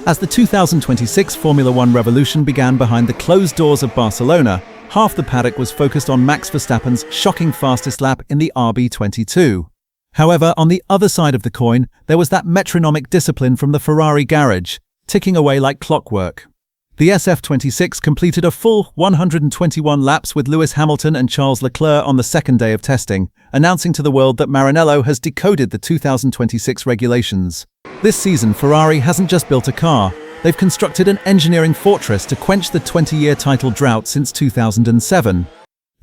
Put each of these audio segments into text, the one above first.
As the 2026 Formula One revolution began behind the closed doors of Barcelona, half the paddock was focused on Max Verstappen's shocking fastest lap in the RB22. However, on the other side of the coin, there was that metronomic discipline from the Ferrari garage, ticking away like clockwork. The SF-26 completed a full 121 laps with Lewis Hamilton and Charles Leclerc on the second day of testing, announcing to the world that Maranello has decoded the 2026 regulations. This season, Ferrari hasn't just built a car, they've constructed an engineering fortress to quench the 20-year title drought since 2007.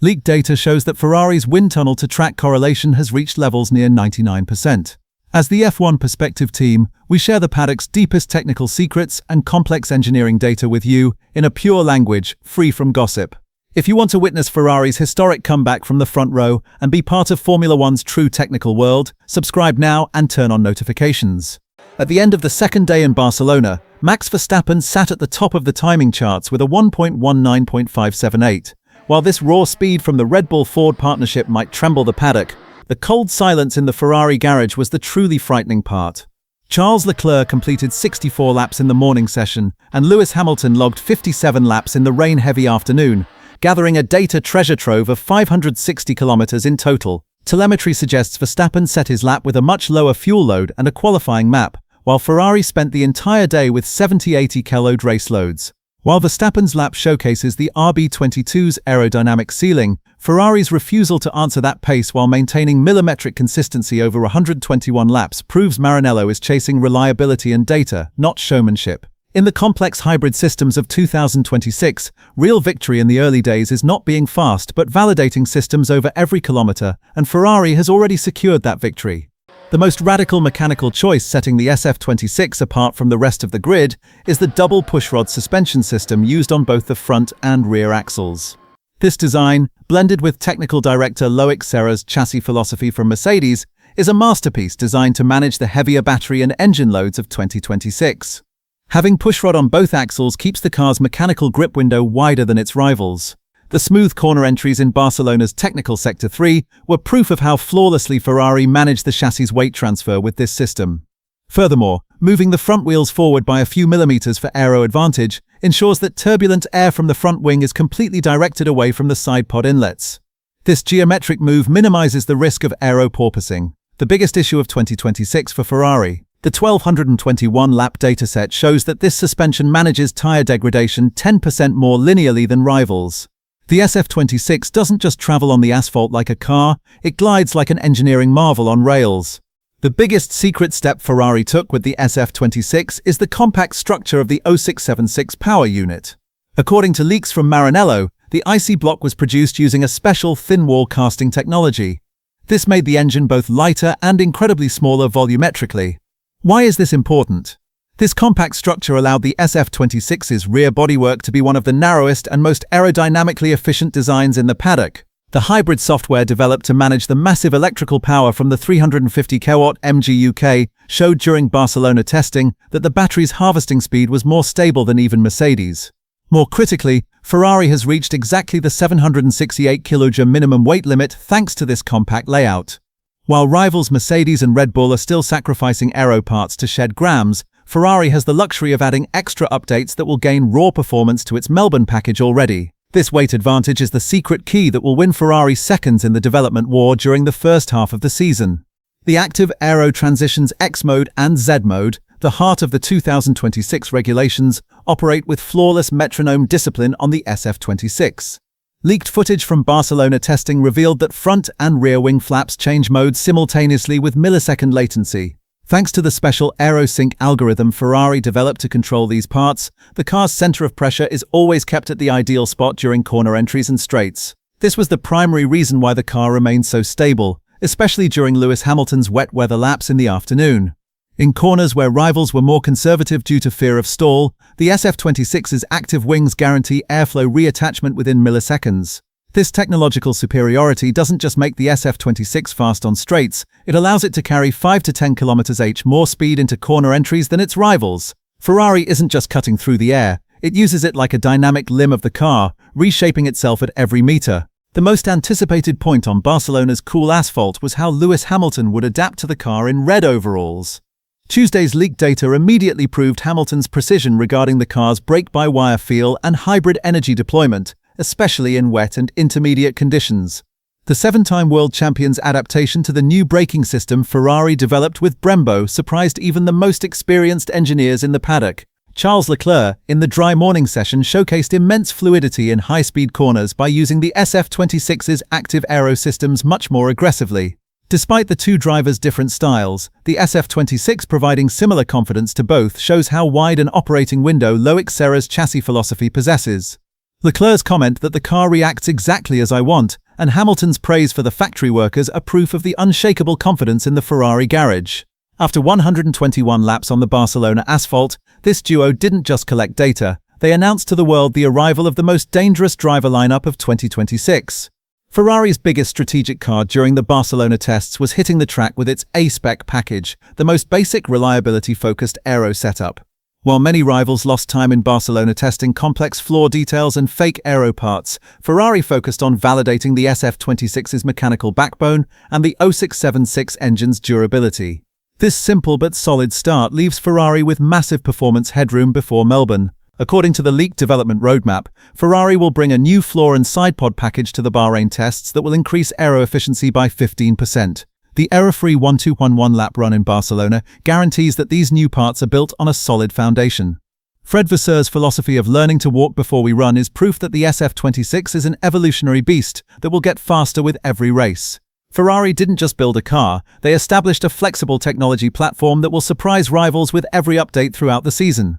Leaked data shows that Ferrari's wind tunnel-to-track correlation has reached levels near 99%. As the F1 Perspective team, we share the paddock's deepest technical secrets and complex engineering data with you in a pure language, free from gossip. If you want to witness Ferrari's historic comeback from the front row and be part of Formula One's true technical world, subscribe now and turn on notifications. At the end of the second day in Barcelona, Max Verstappen sat at the top of the timing charts with a 1.19.578. While this raw speed from the Red Bull-Ford partnership might tremble the paddock, the cold silence in the Ferrari garage was the truly frightening part. Charles Leclerc completed 64 laps in the morning session, and Lewis Hamilton logged 57 laps in the rain-heavy afternoon, gathering a data treasure trove of 560 kilometers in total. Telemetry suggests Verstappen set his lap with a much lower fuel load and a qualifying map, while Ferrari spent the entire day with 70-80 kg race loads. While Verstappen's lap showcases the RB22's aerodynamic ceiling, Ferrari's refusal to answer that pace while maintaining millimetric consistency over 121 laps proves Maranello is chasing reliability and data, not showmanship. In the complex hybrid systems of 2026, real victory in the early days is not being fast but validating systems over every kilometer, and Ferrari has already secured that victory. The most radical mechanical choice setting the SF-26 apart from the rest of the grid is the double pushrod suspension system used on both the front and rear axles. This design, blended with technical director Loïc Serra's chassis philosophy from Mercedes, is a masterpiece designed to manage the heavier battery and engine loads of 2026. Having pushrod on both axles keeps the car's mechanical grip window wider than its rivals. The smooth corner entries in Barcelona's technical Sector 3 were proof of how flawlessly Ferrari managed the chassis weight transfer with this system. Furthermore, moving the front wheels forward by a few millimeters for aero advantage ensures that turbulent air from the front wing is completely directed away from the side pod inlets. This geometric move minimizes the risk of aero porpoising, the biggest issue of 2026 for Ferrari. The 1221-lap dataset shows that this suspension manages tire degradation 10% more linearly than rivals. The SF-26 doesn't just travel on the asphalt like a car, it glides like an engineering marvel on rails. The biggest secret step Ferrari took with the SF-26 is the compact structure of the 0676 power unit. According to leaks from Maranello, the IC block was produced using a special thin-wall casting technology. This made the engine both lighter and incredibly smaller volumetrically. Why is this important? This compact structure allowed the SF-26's rear bodywork to be one of the narrowest and most aerodynamically efficient designs in the paddock. The hybrid software developed to manage the massive electrical power from the 350 kW MGU-K showed during Barcelona testing that the battery's harvesting speed was more stable than even Mercedes. More critically, Ferrari has reached exactly the 768 kg minimum weight limit thanks to this compact layout. While rivals Mercedes and Red Bull are still sacrificing aero parts to shed grams, Ferrari has the luxury of adding extra updates that will gain raw performance to its Melbourne package already. This weight advantage is the secret key that will win Ferrari seconds in the development war during the first half of the season. The active aero transitions X mode and Z mode, the heart of the 2026 regulations, operate with flawless metronome discipline on the SF-26. Leaked footage from Barcelona testing revealed that front and rear wing flaps change modes simultaneously with millisecond latency. Thanks to the special AeroSync algorithm Ferrari developed to control these parts, the car's center of pressure is always kept at the ideal spot during corner entries and straights. This was the primary reason why the car remained so stable, especially during Lewis Hamilton's wet weather laps in the afternoon. In corners where rivals were more conservative due to fear of stall, the SF-26's active wings guarantee airflow reattachment within milliseconds. This technological superiority doesn't just make the SF-26 fast on straights, it allows it to carry 5 to 10 km/h more speed into corner entries than its rivals. Ferrari isn't just cutting through the air, it uses it like a dynamic limb of the car, reshaping itself at every meter. The most anticipated point on Barcelona's cool asphalt was how Lewis Hamilton would adapt to the car in red overalls. Tuesday's leaked data immediately proved Hamilton's precision regarding the car's brake-by-wire feel and hybrid energy deployment, especially in wet and intermediate conditions. The seven-time world champion's adaptation to the new braking system Ferrari developed with Brembo surprised even the most experienced engineers in the paddock. Charles Leclerc, in the dry morning session, showcased immense fluidity in high-speed corners by using the SF-26's active aero systems much more aggressively. Despite the two drivers' different styles, the SF-26 providing similar confidence to both shows how wide an operating window Loïc Serra's chassis philosophy possesses. Leclerc's comment that the car reacts exactly as I want, and Hamilton's praise for the factory workers are proof of the unshakable confidence in the Ferrari garage. After 121 laps on the Barcelona asphalt, this duo didn't just collect data, they announced to the world the arrival of the most dangerous driver lineup of 2026. Ferrari's biggest strategic card during the Barcelona tests was hitting the track with its A-Spec package, the most basic reliability-focused aero setup. While many rivals lost time in Barcelona testing complex floor details and fake aero parts, Ferrari focused on validating the SF-26's mechanical backbone and the 0676 engine's durability. This simple but solid start leaves Ferrari with massive performance headroom before Melbourne. According to the leaked development roadmap, Ferrari will bring a new floor and side pod package to the Bahrain tests that will increase aero efficiency by 15%. The error-free 1211 lap run in Barcelona guarantees that these new parts are built on a solid foundation. Fred Vasseurs' philosophy of learning to walk before we run is proof that the SF-26 is an evolutionary beast that will get faster with every race. Ferrari didn't just build a car, they established a flexible technology platform that will surprise rivals with every update throughout the season.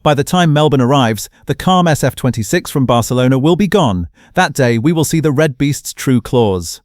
By the time Melbourne arrives, the calm SF-26 from Barcelona will be gone. That day, we will see the Red Beast's true claws.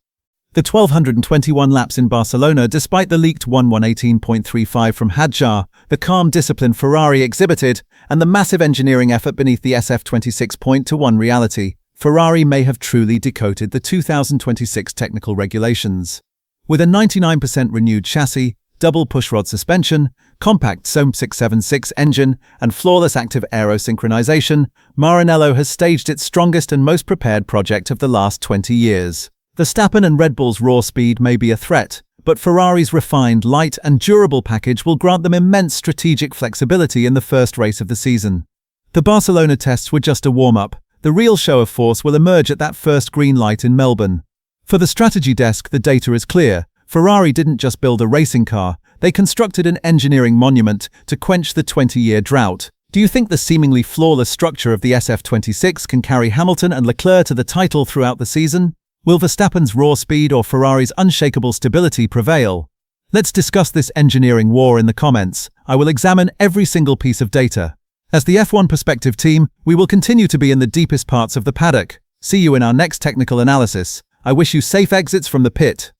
The 1,221 laps in Barcelona, despite the leaked 1118.35 from Hadjar, the calm discipline Ferrari exhibited, and the massive engineering effort beneath the SF-26 point to one reality, Ferrari may have truly decoded the 2026 technical regulations. With a 99% renewed chassis, double pushrod suspension, compact SOM676 engine, and flawless active aero synchronization, Maranello has staged its strongest and most prepared project of the last 20 years. Verstappen and Red Bull's raw speed may be a threat, but Ferrari's refined, light and durable package will grant them immense strategic flexibility in the first race of the season. The Barcelona tests were just a warm-up. The real show of force will emerge at that first green light in Melbourne. For the strategy desk, the data is clear. Ferrari didn't just build a racing car, they constructed an engineering monument to quench the 20-year drought. Do you think the seemingly flawless structure of the SF-26 can carry Hamilton and Leclerc to the title throughout the season? Will Verstappen's raw speed or Ferrari's unshakable stability prevail? Let's discuss this engineering war in the comments. I will examine every single piece of data. As the F1 Perspective team, we will continue to be in the deepest parts of the paddock. See you in our next technical analysis. I wish you safe exits from the pit.